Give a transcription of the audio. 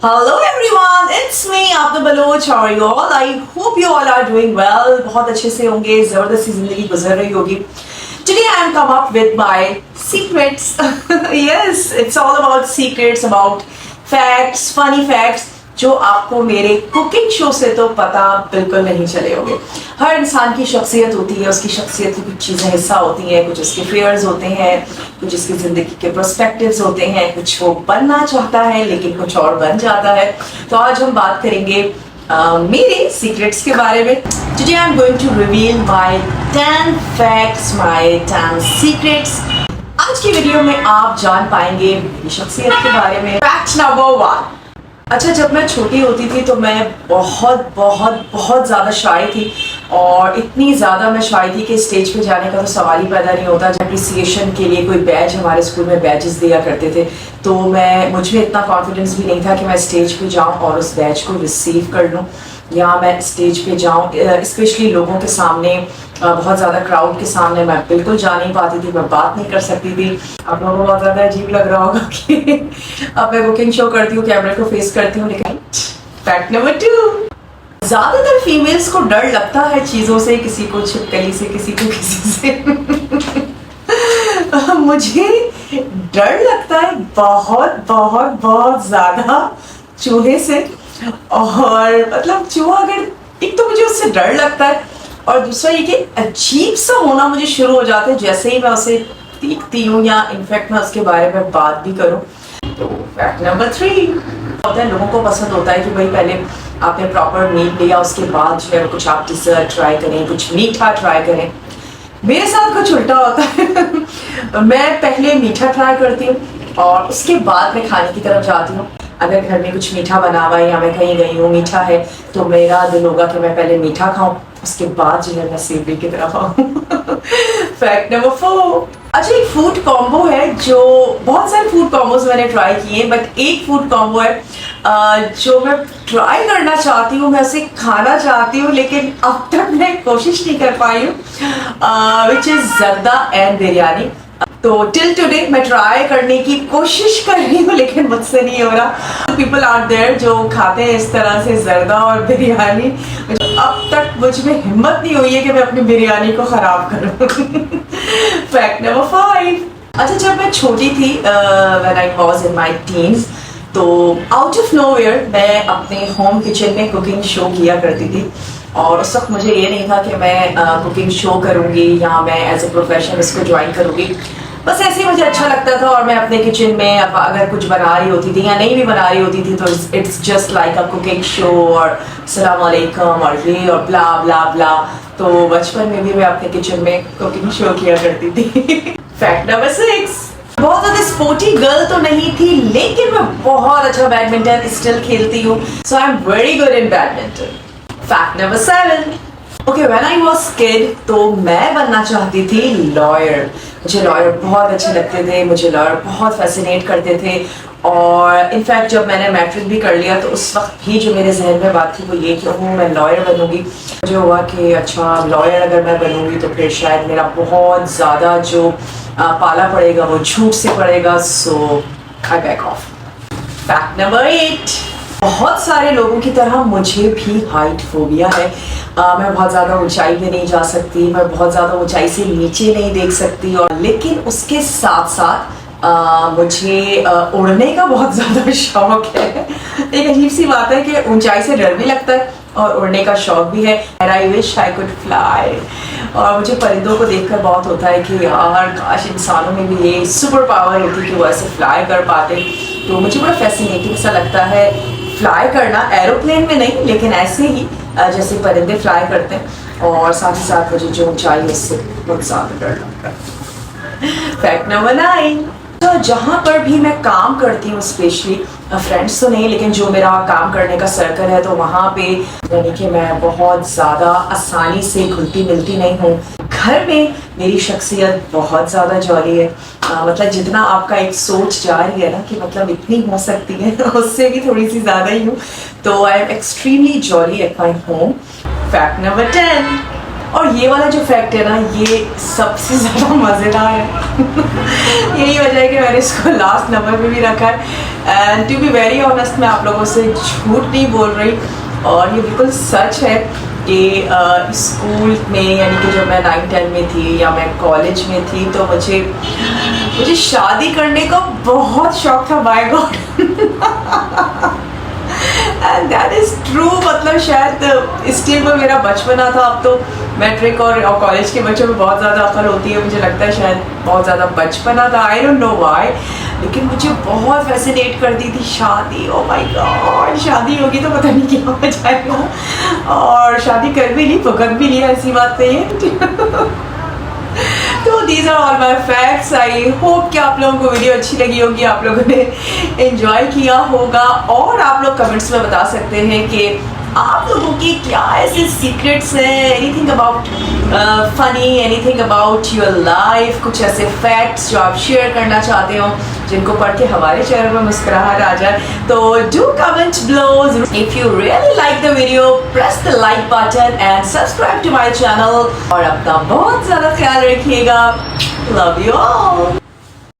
Hello everyone, it's me Abdul Baloch. How are you all? I hope you all are doing well. बहुत अच्छे से होंगे, ज़बरदस्त सी ज़िंदगी गुजर रही होगी. Today I am come up with my secrets. Yes, it's all about secrets, about facts, funny facts. जो आपको मेरे कुकिंग शो से तो पता बिल्कुल नहीं चले होंगे. हर इंसान की शख्सियत होती है, उसकी शख्सियत की कुछ चीज़ें हिस्सा होती हैं, कुछ उसके फेयर्स होते हैं, कुछ उसकी ज़िंदगी के पर्सपेक्टिव्स होते हैं, कुछ वो बनना चाहता है लेकिन कुछ और बन जाता है. तो आज हम बात करेंगे मेरे सीक्रेट्स के बारे में. Today I am going to reveal my 10 facts, my 10 secrets. आज की वीडियो में आप जान पाएंगे मेरी शख्सियत के बारे में. Fact number 1. अच्छा, जब मैं छोटी होती थी तो मैं बहुत बहुत बहुत ज़्यादा शाय थी, और इतनी ज़्यादा मैं शाय थी कि स्टेज पे जाने का तो सवाल ही पैदा नहीं होता. अप्रिसिएशन के लिए कोई बैज, हमारे स्कूल में बैजेस दिया करते थे, तो मुझ में इतना कॉन्फिडेंस भी नहीं था कि मैं स्टेज पे जाऊं और उस बैज को रिसीव कर लूं, या मैं स्टेज पे जाऊं. स्पेशली लोगों के सामने, बहुत ज़्यादा क्राउड के सामने मैं बिल्कुल जा नहीं पाती थी, मैं बात नहीं कर सकती थी. आप लोगों को बहुत ज़्यादा अजीब लग रहा होगा कि अब मैं कुकिंग शो करती हूँ, कैमरे को फेस करती हूँ. लेकिन फैक्ट नंबर 2. ज़्यादातर फीमेल्स को डर लगता है चीज़ों से, किसी को छिपकली से, किसी को किसी से. मुझे डर लगता है बहुत बहुत बहुत ज़्यादा चूहे से. और मतलब चूहा, अगर एक तो मुझे उससे डर लगता है, और दूसरा ये कि अजीब सा होना मुझे शुरू हो जाता है जैसे ही मैं उसे देखती हूँ, या इनफैक्ट मैं उसके बारे में बात भी करूँ. तो फैक्ट नंबर 3. होता है, लोगों को पसंद होता है कि भाई पहले आपने प्रॉपर मील लिया, उसके बाद जो है कुछ आप डिज़र्ट ट्राई करें, कुछ मीठा ट्राई करें. मेरे साथ कुछ उल्टा होता है. मैं पहले मीठा ट्राई करती हूँ और उसके बाद मैं खाने की तरफ जाती हूँ. अगर घर में कुछ मीठा बना हुआ है या मैं कहीं गई हूँ, मीठा है, तो मेरा दिल होगा कि मैं पहले मीठा खाऊं, उसके बाद जो है मैं सेवरी की तरफ आऊँ. Fact number 4. अच्छा, एक फूड कॉम्बो है, जो बहुत सारे फूड कॉम्बोज मैंने ट्राई किए, बट एक फूड कॉम्बो है जो मैं ट्राई करना चाहती हूँ, मैं उसे खाना चाहती हूँ, लेकिन अब तक मैं कोशिश नहीं कर पाई हूँ, विच इज़ जर्दा एंड बिरयानी. तो टिल टुडे मैं ट्राई करने की कोशिश कर रही हूँ, लेकिन मुझसे नहीं हो रहा. पीपल आर देयर जो खाते हैं इस तरह से जर्दा और बिरयानी. अब तक मुझ में हिम्मत नहीं हुई है कि मैं अपनी बिरयानी को खराब करूँ. Fact number 5. अच्छा, जब मैं छोटी थी, when I was in my teens, तो आउट ऑफ नोवेयर मैं अपने होम किचन में कुकिंग शो किया करती थी. और उस वक्त मुझे ये नहीं था कि मैं कुकिंग शो करूँगी या मैं एज ए प्रोफेशन इसको ज्वाइन करूँगी. बस ऐसे ही मुझे अच्छा लगता था, और मैं अपने किचन में अगर कुछ बना रही होती थी या नहीं भी बना रही होती थी, तो it's just like a cooking show, और अस्सलाम वालेकुम और ये और ब्ला ब्ला ब्ला. तो बचपन में भी मैं अपने किचन में कुकिंग शो किया करती थी. Fact number 6. बहुत ज़्यादा स्पोर्टी गर्ल तो नहीं थी, लेकिन मैं बहुत अच्छा बैडमिंटन स्टिल खेलती हूँ. So I am very good in badminton. Fact number 7. Okay, when I was kid, तो मैं बनना चाहती थी लॉयर. मुझे लॉयर बहुत अच्छे लगते थे, मुझे लॉयर बहुत फैसिनेट करते थे. और इनफैक्ट जब मैंने मैट्रिक भी कर लिया, तो उस वक्त भी जो मेरे जहन में बात थी वो ये कि मैं लॉयर बनूंगी. मुझे हुआ कि अच्छा, लॉयर अगर मैं बनूंगी तो फिर शायद मेरा बहुत ज़्यादा जो पाला पड़ेगा वो झूठ से पड़ेगा. सो आई बैक ऑफ. Fact number 8. बहुत सारे लोगों की तरह मुझे भी हाइट फोबिया है. मैं बहुत ज़्यादा ऊंचाई पे नहीं जा सकती, मैं बहुत ज़्यादा ऊंचाई से नीचे नहीं देख सकती. और लेकिन उसके साथ साथ मुझे उड़ने का बहुत ज़्यादा शौक है. एक अजीब सी बात है कि ऊंचाई से डर भी लगता है और उड़ने का शौक भी है. I wish I could fly. और मुझे परिंदों को देखकर बहुत होता है कि यार काश इंसानों में भी ये सुपर पावर होती कि वो ऐसे फ्लाई कर पाते. तो मुझे बड़ा फैसिनेटिंग सा लगता है फ्लाई करना, एरोप्लेन में नहीं, लेकिन ऐसे ही जैसे परिंदे फ्लाई करते हैं. और साथ ही साथ मुझे जो ऊंचाई है उससे बहुत ज़्यादा डर लगता है. Fact number 9. तो जहाँ पर भी मैं काम करती हूँ, स्पेशली फ्रेंड्स तो नहीं, लेकिन जो मेरा काम करने का सर्कल है, तो वहाँ पे यानी कि मैं बहुत ज़्यादा आसानी से घुलती मिलती नहीं हूँ. घर में मेरी शख्सियत बहुत ज़्यादा जॉली है. मतलब जितना आपका एक सोच जा रही है ना कि मतलब इतनी हो सकती है, उससे भी थोड़ी सी ज़्यादा ही हूँ. तो I am extremely jolly at my home. Fact number 10. और ये वाला जो फैक्ट है ना, ये सबसे ज़्यादा मज़ेदार है। यही वजह है कि मैंने इसको लास्ट नंबर पे भी रखा है। And to be very honest, मैं आप लोगों से झूठ नहीं बोल रही, और ये बिल्कुल सच है कि स्कूल में, यानी कि जब मैं 9-10 में थी या मैं कॉलेज में थी, तो मुझे शादी करने का बहुत शौक था। By God, and that is true. मतलब शायद स्टिल वो मेरा बचपना था। अब तो मैट्रिक और कॉलेज के बच्चों में बहुत ज़्यादा अकल होती है, मुझे लगता है शायद बहुत ज़्यादा बचपना था, आई डोंट नो व्हाई, लेकिन मुझे बहुत फैसिनेट करती थी शादी। ओ माय गॉड, शादी होगी तो पता नहीं क्या हो जाएगा, और शादी कर भी ली, भुगत भी लिया, ऐसी बात नहीं है। तो these are all my facts. I hope कि आप लोगों को वीडियो अच्छी लगी होगी, आप लोगों ने एंजॉय किया होगा, और आप लोग कमेंट्स में बता सकते हैं कि आप लोगों की क्या ऐसे सीक्रेट्स हैं, anything about funny, anything about your life, कुछ ऐसे फैक्ट्स जो आप शेयर करना चाहते हो, जिनको पढ़ के हमारे चेहरे में मुस्कुराहट आ जाए। तो do comment below. If you really like the video, press the like button and subscribe to my channel, और अपना बहुत ज़्यादा ख्याल रखिएगा। Love you all.